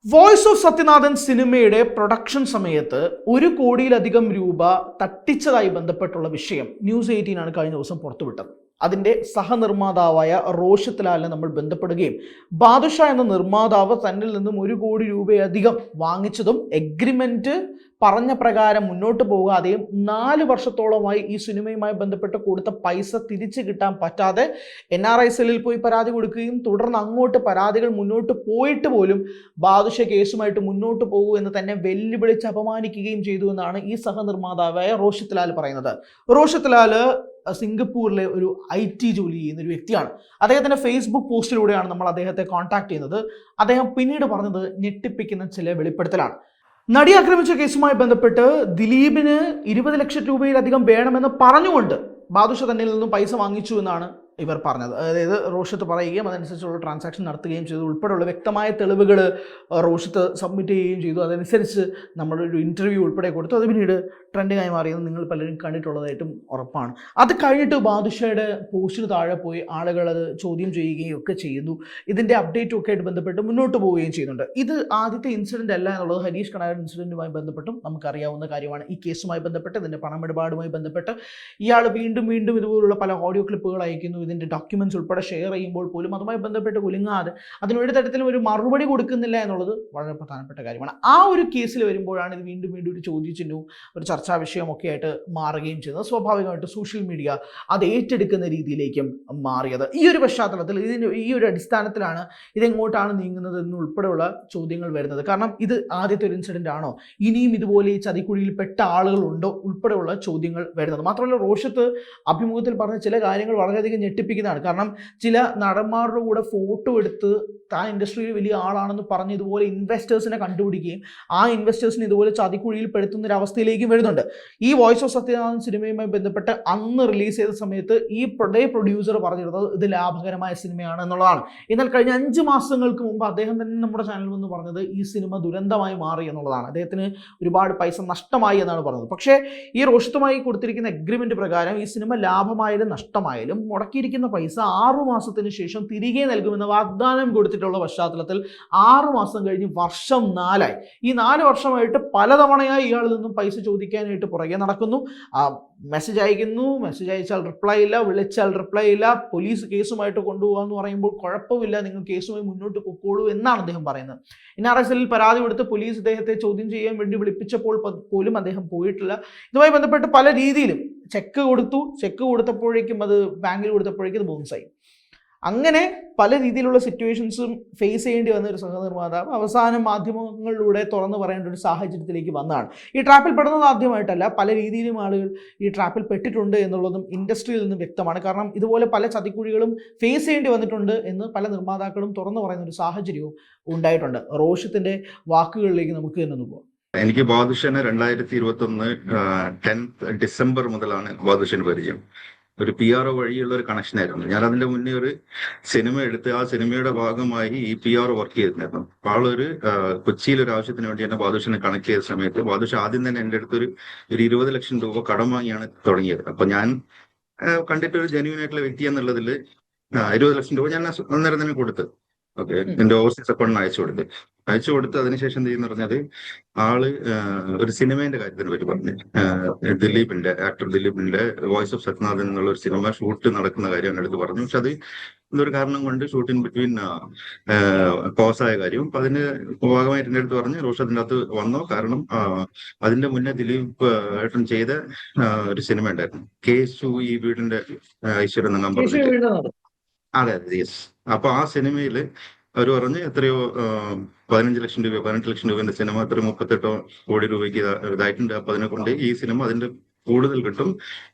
Voice of Sathyanathan സിനിമയുടെ production സമയത്ത് 1 കോടിയിലധികം രൂപ തട്ടിച്ചതായി ബന്ധപ്പെട്ടുള്ള വിഷയം ന്യൂസ് 18 ആണ് കഴിഞ്ഞ ദിവസം പുറത്തുവിട്ടത്. അതിൻ്റെ സഹനിർമ്മാതാവായ റോഷിത് ലാലിനെ നമ്മൾ ബന്ധപ്പെടുകയും ബാദുഷ എന്ന നിർമ്മാതാവ് തന്നിൽ നിന്നും 1 കോടി രൂപയധികം വാങ്ങിച്ചതും എഗ്രിമെന്റ് പറഞ്ഞ പ്രകാരം മുന്നോട്ട് പോകാതെയും 4 വർഷത്തോളമായി ഈ സിനിമയുമായി ബന്ധപ്പെട്ട് കൊടുത്ത പൈസ തിരിച്ചു കിട്ടാൻ പറ്റാതെ NRI സെല്ലിൽ പോയി പരാതി കൊടുക്കുകയും തുടർന്ന് അങ്ങോട്ട് പരാതികൾ മുന്നോട്ട് പോയിട്ട് പോലും ബാദുഷ കേസുമായിട്ട് മുന്നോട്ട് പോകൂ എന്ന് തന്നെ വെല്ലുവിളിച്ച് അപമാനിക്കുകയും ചെയ്തു എന്നാണ് ഈ സഹനിർമ്മാതാവായ റോഷിത് ലാൽ പറയുന്നത്. റോഷിത് ലാൽ സിംഗപ്പൂരിലെ ഒരു IT ജോലി ചെയ്യുന്ന ഒരു വ്യക്തിയാണ്. അദ്ദേഹത്തിൻ്റെ ഫേസ്ബുക്ക് പോസ്റ്റിലൂടെയാണ് നമ്മൾ അദ്ദേഹത്തെ കോൺടാക്ട് ചെയ്യുന്നത്. അദ്ദേഹം പിന്നീട് പറഞ്ഞത് ഞെട്ടിപ്പിക്കുന്ന ചില വെളിപ്പെടുത്തലാണ്. നടി ആക്രമിച്ച കേസുമായി ബന്ധപ്പെട്ട് ദിലീപിന് 20 ലക്ഷം രൂപയിലധികം വേണമെന്ന് പറഞ്ഞുകൊണ്ട് ബാദുഷ തന്നിൽ നിന്നും പൈസ വാങ്ങിച്ചു എന്നാണ് ഇവർ പറഞ്ഞത്. അതായത് റോഷിത്ത് പറയുകയും അതനുസരിച്ചുള്ള ട്രാൻസാക്ഷൻ നടത്തുകയും ചെയ്തു ഉൾപ്പെടെയുള്ള വ്യക്തമായ തെളിവുകൾ റോഷിത്ത് സബ്മിറ്റ് ചെയ്യുകയും ചെയ്തു. അതനുസരിച്ച് നമ്മളൊരു ഇൻ്റർവ്യൂ ഉൾപ്പെടെ കൊടുത്തു. അത് പിന്നീട് ട്രെൻഡിങ്ങായി മാറിയെന്ന് നിങ്ങൾ പലരും കണ്ടിട്ടുള്ളതായിട്ടും ഉറപ്പാണ്. അത് കഴിഞ്ഞിട്ട് ബാദുഷയുടെ പോസ്റ്റിന് താഴെ പോയി ആളുകൾ അത് ചോദ്യം ചെയ്യുകയും ഒക്കെ ചെയ്യുന്നു. ഇതിൻ്റെ അപ്ഡേറ്റും ഒക്കെ ആയിട്ട് ബന്ധപ്പെട്ട് മുന്നോട്ട് പോവുകയും ചെയ്യുന്നുണ്ട്. ഇത് ആദ്യത്തെ ഇൻസിഡൻ്റ് അല്ല എന്നുള്ളത് ഹരീഷ് കണാരൻ ഇൻസിഡൻറ്റുമായി ബന്ധപ്പെട്ടും നമുക്കറിയാവുന്ന കാര്യമാണ്. ഈ കേസുമായി ബന്ധപ്പെട്ട് ഇതിൻ്റെ പണമിടപാടുമായി ബന്ധപ്പെട്ട് ഇയാൾ വീണ്ടും വീണ്ടും ഇതുപോലുള്ള പല ഓഡിയോ ക്ലിപ്പുകൾ അയക്കുന്നു. ഇതിൻ്റെ ഡോക്യുമെൻറ്റ്സ് ഉൾപ്പെടെ ഷെയർ ചെയ്യുമ്പോൾ പോലും അതുമായി ബന്ധപ്പെട്ട് കുലുങ്ങാതെ അതിനൊരു തരത്തിലും ഒരു മറുപടി കൊടുക്കുന്നില്ല എന്നുള്ളത് വളരെ പ്രധാനപ്പെട്ട കാര്യമാണ്. ആ ഒരു കേസിൽ വരുമ്പോഴാണ് ഇത് വീണ്ടും വീണ്ടും ഒരു ചോദ്യചിഹ്നവും ഒരു ചർച്ചാ വിഷയമൊക്കെ ആയിട്ട് മാറുകയും ചെയ്യുന്നത്. സ്വാഭാവികമായിട്ട് സോഷ്യൽ മീഡിയ അത് ഏറ്റെടുക്കുന്ന രീതിയിലേക്കും മാറിയത്. ഈ ഒരു പശ്ചാത്തലത്തിൽ ഈ ഒരു അടിസ്ഥാനത്തിലാണ് ഇതെങ്ങോട്ടാണ് നീങ്ങുന്നത് എന്നുൾപ്പെടെയുള്ള ചോദ്യങ്ങൾ വരുന്നത്. കാരണം ഇത് ആദ്യത്തെ ഒരു ഇൻസിഡൻ്റ് ആണോ, ഇനിയും ഇതുപോലെ ഈ ചതിക്കുഴിയിൽ പെട്ട ആളുകളുണ്ടോ ഉൾപ്പെടെയുള്ള ചോദ്യങ്ങൾ വരുന്നത്. മാത്രമല്ല റോഷിത്ത് അഭിമുഖത്തിൽ പറഞ്ഞ ചില കാര്യങ്ങൾ വളരെയധികം ഞെട്ടിപ്പിക്കുന്നതാണ്. കാരണം ചില നടന്മാരുടെ കൂടെ ഫോട്ടോ എടുത്ത് താൻ ഇൻഡസ്ട്രിയിൽ വലിയ ആളാണെന്ന് പറഞ്ഞ് ഇതുപോലെ ഇൻവെസ്റ്റേഴ്സിനെ കണ്ടുപിടിക്കുകയും ആ ഇൻവെസ്റ്റേഴ്സിനെ ഇതുപോലെ ചതിക്കുഴിയിൽ പെടുത്തുന്ന ഒരു അവസ്ഥയിലേക്കും വരുന്നുണ്ട്. ഈ വോയിസ് ഓഫ് സത്യനാഥൻ സിനിമയുമായി ബന്ധപ്പെട്ട് അന്ന് റിലീസ് ചെയ്ത സമയത്ത് ഈ പ്രൊഡ്യൂസർ പറഞ്ഞിരുന്നത് ഇത് ലാഭകരമായ സിനിമയാണ് എന്നുള്ളതാണ്. എന്നാൽ കഴിഞ്ഞ 5 മാസങ്ങൾക്ക് മുമ്പ് അദ്ദേഹം തന്നെ നമ്മുടെ ചാനലിൽ നിന്ന് പറഞ്ഞത് ഈ സിനിമ ദുരന്തമായി മാറി എന്നുള്ളതാണ്. അദ്ദേഹത്തിന് ഒരുപാട് പൈസ നഷ്ടമായി എന്നാണ് പറഞ്ഞത്. പക്ഷേ ഈ റോഷിത്തുമായി കൊടുത്തിരിക്കുന്ന എഗ്രിമെന്റ് പ്രകാരം ഈ സിനിമ ലാഭമായാലും നഷ്ടമായാലും മുടക്കിയിരിക്കുന്ന പൈസ 6 മാസത്തിന് ശേഷം തിരികെ നൽകുമെന്ന വാഗ്ദാനം കൊടുത്തിട്ടുള്ള പശ്ചാത്തലത്തിൽ 6 മാസം കഴിഞ്ഞ് വർഷം 4ആയി. ഈ 4 വർഷമായിട്ട് പലതവണയായി ഇയാളിൽ നിന്നും പൈസ ചോദിക്കാനായിട്ട് പുറകെ നടക്കുന്നു. മെസ്സേജ് അയക്കുന്നു, മെസ്സേജ് അയച്ചാൽ റിപ്ലൈ ഇല്ല, വിളിച്ചാൽ റിപ്ലൈ ഇല്ല. പോലീസ് കേസുമായിട്ട് കൊണ്ടുപോകാമെന്ന് പറയുമ്പോൾ കുഴപ്പമില്ല, നിങ്ങൾ കേസുമായി മുന്നോട്ട് പൊക്കോളൂ എന്നാണ് അദ്ദേഹം പറയുന്നത്. NRI സെല്ലിൽ പരാതി കൊടുത്ത് പോലീസ് ഇദ്ദേഹത്തെ ചോദ്യം ചെയ്യാൻ വേണ്ടി വിളിപ്പിച്ചപ്പോൾ പോലും അദ്ദേഹം പോയിട്ടില്ല. ഇതുമായി ബന്ധപ്പെട്ട് പല രീതിയിലും ചെക്ക് കൊടുത്തപ്പോഴേക്കും അത് ബാങ്കിൽ കൊടുത്തപ്പോഴേക്കും അത് ബൗൺസായി. അങ്ങനെ പല രീതിയിലുള്ള സിറ്റുവേഷൻസും ഫേസ് ചെയ്യേണ്ടി വന്ന ഒരു സഹനിർമ്മാതാവ് അവസാനം മാധ്യമങ്ങളിലൂടെ തുറന്നു പറയേണ്ട ഒരു സാഹചര്യത്തിലേക്ക് വന്നതാണ്. ഈ ട്രാപ്പിൽ പെടുന്നത് ആദ്യമായിട്ടല്ല, പല രീതിയിലും ആളുകൾ ഈ ട്രാപ്പിൽ പെട്ടിട്ടുണ്ട് എന്നുള്ളതും ഇൻഡസ്ട്രിയിൽ നിന്ന് വ്യക്തമാണ്. കാരണം ഇതുപോലെ പല ചതിക്കുഴികളും ഫേസ് ചെയ്യേണ്ടി വന്നിട്ടുണ്ട് എന്ന് പല നിർമ്മാതാക്കളും തുറന്നു പറയുന്ന ഒരു സാഹചര്യവും ഉണ്ടായിട്ടുണ്ട്. റോഷിത്തിന്റെ വാക്കുകളിലേക്ക് നമുക്ക് തന്നെ പോകാം. എനിക്ക് ബാദുഷനെ 2021 10 ഡിസംബർ മുതലാണ് ബാദുഷന് പരിചയം. ഒരു PRO വഴിയുള്ള ഒരു കണക്ഷൻ ആയിരുന്നു. ഞാൻ അതിന്റെ മുന്നേ ഒരു സിനിമ എടുത്ത് ആ സിനിമയുടെ ഭാഗമായി ഈ PRO വർക്ക് ചെയ്തിട്ടുണ്ടായിരുന്നു. അപ്പോൾ ആളൊരു കൊച്ചിയിൽ ഒരു ആവശ്യത്തിന് വേണ്ടി എന്നെ ബാദുഷനെ കണക്ട് ചെയ്ത സമയത്ത് ബാദുഷ ആദ്യം തന്നെ എൻ്റെ അടുത്ത് ഒരു 20 ലക്ഷം രൂപ കടം വാങ്ങിയാണ് തുടങ്ങിയത്. അപ്പൊ ഞാൻ കണ്ടിട്ട് ഒരു ജെന്യൂൻ ആയിട്ടുള്ള വ്യക്തി എന്നുള്ളതിൽ 20 ലക്ഷം രൂപ ഞാൻ അന്നേരം തന്നെ കൊടുത്ത് ഓക്കെ എന്റെ ഓവർസീസ് അക്കൗണ്ടിന് അയച്ചു കൊടുത്ത് അതിനുശേഷം എന്ത് ചെയ്യുന്ന പറഞ്ഞാല് ആള് ഒരു സിനിമേന്റെ കാര്യത്തിനെ പറ്റി പറഞ്ഞു. ആക്ടർ ദിലീപിന്റെ വോയിസ് ഓഫ് സത്യനാഥൻ എന്നുള്ള ഒരു സിനിമ ഷൂട്ട് നടക്കുന്ന കാര്യം എൻ്റെ അടുത്ത് പറഞ്ഞു. പക്ഷെ അത് എന്തൊരു കാരണം കൊണ്ട് ഷൂട്ട് ഇൻ ബിറ്റ്വീൻ പോസായ കാര്യം. അപ്പൊ അതിന് ഭാഗമായിട്ട് എൻ്റെ അടുത്ത് പറഞ്ഞ് റോഷ് അതിൻ്റെ അകത്ത് വന്നോ, കാരണം അതിന്റെ മുന്നേ ദിലീപ് ഏട്ടൻ ചെയ്ത ഒരു സിനിമ ഉണ്ടായിരുന്നു, കേശു ഈ വീടിന്റെ ഐശ്വര്യം എന്നങ്ങാൻ പറഞ്ഞിട്ട്. അതെ യെസ്. അപ്പൊ ആ സിനിമയില് അവർ പറഞ്ഞ് എത്രയോ 15 ലക്ഷം രൂപ 18 ലക്ഷം രൂപന്റെ സിനിമ എത്ര 38 കോടി രൂപയ്ക്ക് ഇതായിട്ടുണ്ട്. അപ്പൊ അതിനെ കൊണ്ട് ഈ സിനിമ അതിന്റെ കൂടുതൽ കിട്ടും.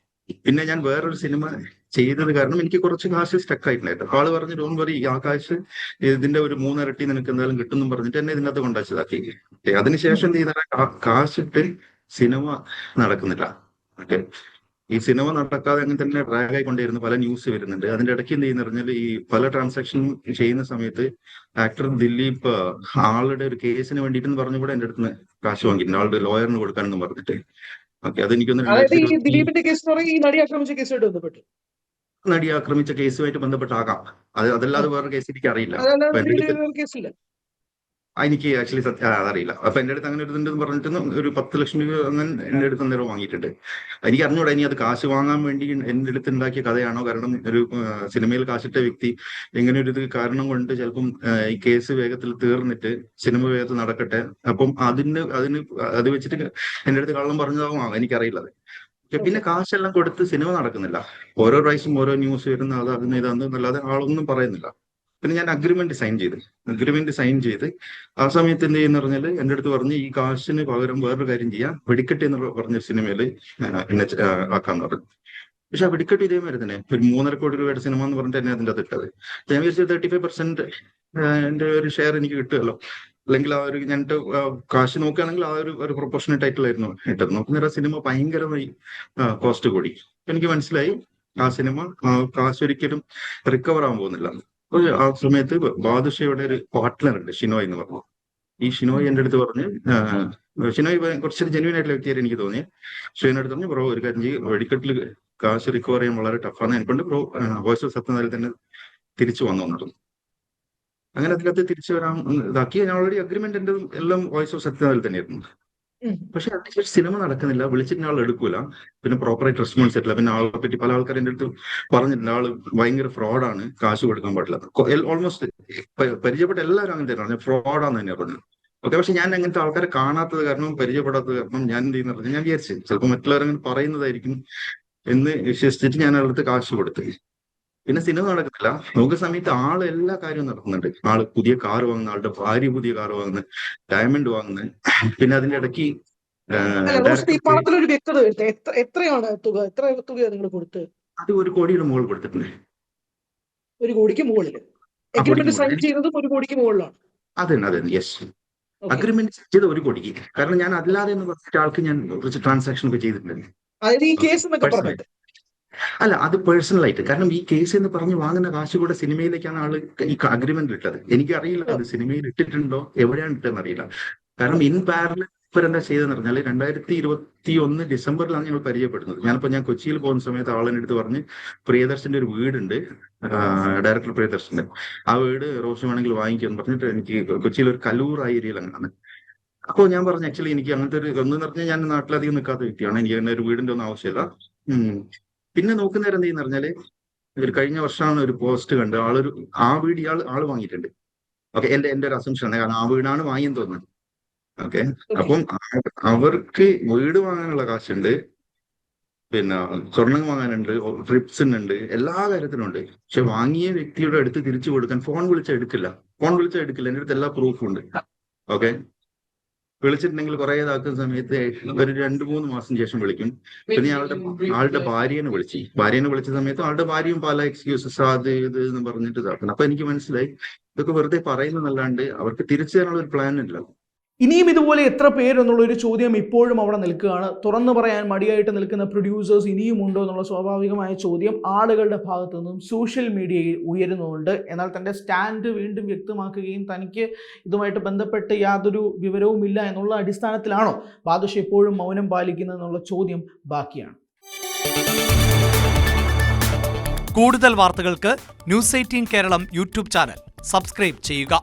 പിന്നെ ഞാൻ വേറൊരു സിനിമ ചെയ്തത് കാരണം എനിക്ക് കുറച്ച് കാശ് സ്റ്റക്ക് ആയിട്ടുണ്ടായിരുന്നു. അപ്പൊ ആള് പറഞ്ഞു ഡോൺ വറി, ആ കാശ് ഇതിന്റെ ഒരു 3 ഇരട്ടി നിനക്ക് എന്തായാലും കിട്ടുമെന്നും പറഞ്ഞിട്ട് എന്നെ ഇതിനകത്ത് കൊണ്ടുവച്ചതാക്കി. അതിനുശേഷം എന്ത് ചെയ്താൽ കാശിട്ട് സിനിമ നടക്കുന്നില്ല. ഓക്കെ, ഈ സിനിമ നടക്കാതെ അങ്ങനെ തന്നെ ഡ്രാഗ് ആയിക്കൊണ്ടിരുന്നു. പല ന്യൂസ് വരുന്നുണ്ട്. അതിന്റെ ഇടയ്ക്ക് എന്ത് ചെയ്യുന്ന പറഞ്ഞാൽ ഈ പല ട്രാൻസാക്ഷൻ ചെയ്യുന്ന സമയത്ത് ആക്ടർ ദിലീപ് ആളുടെ ഒരു കേസിന് വേണ്ടിയിട്ട് പറഞ്ഞുകൂടെ എന്റെ അടുത്ത് കാശ് വാങ്ങിയിട്ടുണ്ട്, ആളുടെ ലോയറിന് കൊടുക്കാനെന്ന് പറഞ്ഞിട്ട്. ഓക്കെ, അതെനിക്കൊന്ന് നടി ആക്രമിച്ച കേസുമായിട്ട് ബന്ധപ്പെട്ടാകാം. അതല്ലാതെ വേറെ കേസ് എനിക്ക് അറിയില്ല. എനിക്ക് ആക്ച്വലി അതറിയില്ല. അപ്പൊ എന്റെ അടുത്ത് അങ്ങനെ ഒരു ഇതുണ്ടെന്ന് പറഞ്ഞിട്ട് ഒരു 10 ലക്ഷം രൂപ അങ്ങനെ എന്റെ അടുത്ത് നേരം വാങ്ങിയിട്ടുണ്ട്. എനിക്ക് അറിഞ്ഞൂടാ ഇനി അത് കാശ് വാങ്ങാൻ വേണ്ടി എന്റെ അടുത്ത് ഉണ്ടാക്കിയ കഥയാണോ. കാരണം ഒരു സിനിമയിൽ കാശിട്ട വ്യക്തി ഇങ്ങനെ ഒരു ഇത് കാരണം കൊണ്ട് ചിലപ്പം ഈ കേസ് വേഗത്തിൽ തീർന്നിട്ട് സിനിമ വേഗത്തിൽ നടക്കട്ടെ, അപ്പം അത് വെച്ചിട്ട് എന്റെ അടുത്ത് കള്ളം പറഞ്ഞതാവും, എനിക്കറിയില്ല അത്. പിന്നെ കാശെല്ലാം കൊടുത്ത് സിനിമ നടക്കുന്നില്ല. ഓരോ പ്രാവശ്യം ഓരോ ന്യൂസ് വരുന്ന ഇതാന്ന് അല്ലാതെ ആളൊന്നും പറയുന്നില്ല. പിന്നെ ഞാൻ അഗ്രിമെന്റ് സൈൻ ചെയ്ത് ആ സമയത്ത് എന്ത് ചെയ്യുന്ന പറഞ്ഞാല് എന്റെ അടുത്ത് പറഞ്ഞ് ഈ കാശിന് പകരം വേറൊരു കാര്യം ചെയ്യാം, വെടിക്കെട്ട് എന്ന് പറഞ്ഞ സിനിമയിൽ എന്നെ ആക്കാന്ന് പറഞ്ഞു. പക്ഷെ ആ വെടിക്കെട്ട് ഇതേമാതിരി തന്നെ ഒരു 3.5 കോടി രൂപയുടെ സിനിമ എന്ന് പറഞ്ഞിട്ട് എന്നെ അതിന്റെ അത് ഇട്ടത്. ഞാൻ വിചാരിച്ചത് 35% എന്റെ ഒരു ഷെയർ എനിക്ക് കിട്ടുമല്ലോ, അല്ലെങ്കിൽ ആ ഒരു ഞാൻ കാശ് നോക്കുകയാണെങ്കിൽ ആ ഒരു പ്രൊപ്പോർഷണൽ ടൈറ്റിലായിരുന്നു ഇട്ടത്. നോക്കുന്നേരം സിനിമ ഭയങ്കരമായി കോസ്റ്റ് കൂടി. എനിക്ക് മനസ്സിലായി ആ സിനിമ കാശ് ഒരിക്കലും റിക്കവർ ആവാൻ പോകുന്നില്ല. അപ്പോൾ ആ സമയത്ത് ബാദുഷയുടെ ഒരു പാർട്ട്ണർ ഉണ്ട്, ഷിനോയ് എന്ന് പറഞ്ഞു. ഈ ഷിനോയ് എന്റെ അടുത്ത് പറഞ്ഞ് ഷിനോയ് കുറച്ചൊരു ജെന്യൂൻ ആയിട്ടുള്ള വ്യക്തിയായിട്ട് എനിക്ക് തോന്നി. ഷിനോയുടെ അടുത്ത് പറഞ്ഞു, ബ്രോ ഒരു കാര്യം ചെയ്യും, വെടിക്കെട്ടിൽ കാശ് റിക്കവർ ചെയ്യാൻ വളരെ ടഫാണ്, എനിക്കൊണ്ട് ബ്രോ വോയിസ് ഓഫ് സത്യനാഥിൽ തന്നെ തിരിച്ചു വന്നു. അങ്ങനെ അതിനകത്ത് തിരിച്ചു വരാൻ ഇതാക്കി. ഞാൻ ഓൾറെഡി അഗ്രിമെന്റ് എന്റെ എല്ലാം വോയിസ് ഓഫ് സത്യനാഥിൽ തന്നെയായിരുന്നു. പക്ഷെ അതിനുശേഷം സിനിമ നടക്കുന്നില്ല, വിളിച്ചിട്ട് ആൾ എടുക്കൂല, പിന്നെ പ്രോപ്പറായിട്ട് റെസ്പോൺസ് ആയിട്ടില്ല. പിന്നെ ആളെ പറ്റി പല ആൾക്കാർ എന്റെ അടുത്ത് പറഞ്ഞിട്ടുണ്ട്, ആള് ഭയങ്കര ഫ്രോഡാണ്, കാശ് കൊടുക്കാൻ പാടില്ല. ഓൾമോസ്റ്റ് പരിചയപ്പെട്ട എല്ലാവരും അങ്ങനെ തന്നെയാണ്, ഫ്രോഡാന്ന് തന്നെ പറഞ്ഞു. ഓക്കെ, പക്ഷെ ഞാൻ അങ്ങനത്തെ ആൾക്കാരെ കാണാത്തത് കാരണം, പരിചയപ്പെടാത്തത് കാരണം ഞാൻ എന്ത് ചെയ്യുന്ന പറഞ്ഞാൽ ഞാൻ വിചാരിച്ചു ചിലപ്പോൾ മറ്റുള്ളവരങ്ങനെ പറയുന്നതായിരിക്കും എന്ന് വിശ്വസിച്ചിട്ട് ഞാൻ അടുത്ത് കാശ് കൊടുത്തു. പിന്നെ സിനിമ നടക്കുന്നില്ല. നോക്കുന്ന സമയത്ത് ആള് എല്ലാ കാര്യവും നടക്കുന്നുണ്ട്. ആള് പുതിയ കാർ വാങ്ങുന്ന, ആളുടെ ഭാര്യ പുതിയ കാർ വാങ്ങുന്നത്, ഡയമണ്ട് വാങ്ങുന്നത്. പിന്നെ അതിന്റെ ഇടയ്ക്ക് ഈ പണത്തിലൊരു വ്യക്തത വരുത്തുക. എത്രയാണ് തുക? എത്ര തുകയാണ് നിങ്ങൾ കൊടുത്ത്? അത് 1 കോടിയുടെ മുകളിൽ കൊടുത്തിട്ടുണ്ട്. 1 കോടിക്ക് മുകളിൽ അഗ്രിമെന്റ് സൈൻ ചെയ്തതും 1 കോടിക്ക് മുകളിലാണ്. അതെ യെസ്. അഗ്രിമെന്റ് ചെയ്ത് 1 കോടിക്ക്. കാരണം ഞാൻ അല്ലാതെ എന്ന് പറഞ്ഞിട്ട് ആൾക്ക് ഞാൻ കുറച്ച് ട്രാൻസാക്ഷൻ ഒക്കെ ചെയ്തിട്ടുണ്ട്. അതായത് ഈ കേസ് എന്നൊക്കെ പറഞ്ഞിട്ട് അല്ല, അത് പേഴ്സണൽ ആയിട്ട്. കാരണം ഈ കേസ് എന്ന് പറഞ്ഞ് വാങ്ങുന്ന കാശ് കൂടെ സിനിമയിലേക്കാണ് ആള് ഈ അഗ്രിമെന്റ് ഇട്ടത്. എനിക്കറിയില്ല അത് സിനിമയിൽ ഇട്ടിട്ടുണ്ടോ, എവിടെയാണ് ഇട്ടെന്ന് അറിയില്ല. കാരണം ഇൻ പാരലൽ ഇവരെന്താ ചെയ്തെന്ന് പറഞ്ഞാൽ 2021 ഡിസംബറിലാണ് ഞങ്ങൾ പരിചയപ്പെടുന്നത്. ഞാൻ കൊച്ചിയിൽ പോകുന്ന സമയത്ത് ആളിന്റെ അടുത്ത് പറഞ്ഞ് പ്രിയദർശന്റെ ഒരു വീടുണ്ട്, ഡയറക്ടർ പ്രിയദർശന്റെ, ആ വീട് റോഷൻ വേണമെങ്കിൽ വാങ്ങിക്കുമെന്ന് പറഞ്ഞിട്ട് എനിക്ക് കൊച്ചിയിൽ ഒരു കലൂർ ആ ഏരിയയിൽ അങ്ങനെയാണ്. അപ്പോൾ ഞാൻ പറഞ്ഞു ആക്ച്വലി എനിക്ക് അങ്ങനത്തെ ഒരു ഒന്നെന്ന് പറഞ്ഞാൽ ഞാൻ നാട്ടിലധികം നിൽക്കാത്ത വ്യക്തിയാണ്, എനിക്ക് അങ്ങനെ ഒരു വീടിന്റെ ഒന്നും ആവശ്യമില്ല. പിന്നെ നോക്കുന്നേരം എന്ത് ചെയ്യുന്ന പറഞ്ഞാല് ഒരു കഴിഞ്ഞ വർഷമാണ് ഒരു പോസ്റ്റ് കണ്ട് ആ വീട് ആള് വാങ്ങിയിട്ടുണ്ട്. ഓക്കെ, എന്റെ ഒരു അസംഷൻ ആണ്, കാരണം ആ വീടാണ് വാങ്ങിയെന്ന് തോന്നുന്നത്. ഓക്കെ, അപ്പം അവർക്ക് വീട് വാങ്ങാനുള്ള കാശുണ്ട്, പിന്നെ സ്വർണം വാങ്ങാനുണ്ട്, ട്രിപ്സിനുണ്ട്, എല്ലാ കാര്യത്തിനും ഉണ്ട്. പക്ഷെ വാങ്ങിയ വ്യക്തിയുടെ അടുത്ത് തിരിച്ചു കൊടുക്കാൻ ഫോൺ വിളിച്ചാൽ എടുക്കില്ല. എന്റെ അടുത്ത് എല്ലാ പ്രൂഫും ഉണ്ട്. ഓക്കെ, വിളിച്ചിട്ടുണ്ടെങ്കിൽ കുറെ ഇതാക്കുന്ന സമയത്ത് ഒരു 2-3 മാസം ശേഷം വിളിക്കും. പിന്നെ ആളുടെ ഭാര്യനെ വിളിച്ച സമയത്ത് ആളുടെ ഭാര്യയും പല എക്സ്ക്യൂസസ് അത് ഇത് എന്ന് പറഞ്ഞിട്ട് ഇതാക്കണം. അപ്പൊ എനിക്ക് മനസ്സിലായി ഇതൊക്കെ വെറുതെ പറയുന്നതല്ലാണ്ട് അവർക്ക് തിരിച്ചു തരാനുള്ള ഒരു പ്ലാൻ ഇല്ല. ഇനിയും ഇതുപോലെ എത്ര പേരെന്നുള്ളൊരു ചോദ്യം ഇപ്പോഴും അവിടെ നിൽക്കുകയാണ്. തുറന്നു പറയാൻ മടിയായിട്ട് നിൽക്കുന്ന പ്രൊഡ്യൂസേഴ്സ് ഇനിയും ഉണ്ടോ എന്നുള്ള സ്വാഭാവികമായ ചോദ്യം ആളുകളുടെ ഭാഗത്തു നിന്നും സോഷ്യൽ മീഡിയയിൽ ഉയരുന്നുണ്ട്. എന്നാൽ തൻ്റെ സ്റ്റാൻഡ് വീണ്ടും വ്യക്തമാക്കുകയും തനിക്ക് ഇതുമായിട്ട് ബന്ധപ്പെട്ട് യാതൊരു വിവരവുമില്ല എന്നുള്ള അടിസ്ഥാനത്തിലാണോ ബാദുഷ എപ്പോഴും മൗനം പാലിക്കുന്നത് എന്നുള്ള ചോദ്യം ബാക്കിയാണ്. കൂടുതൽ വാർത്തകൾക്ക് News 18 Keralam YouTube channel subscribe ചെയ്യുക.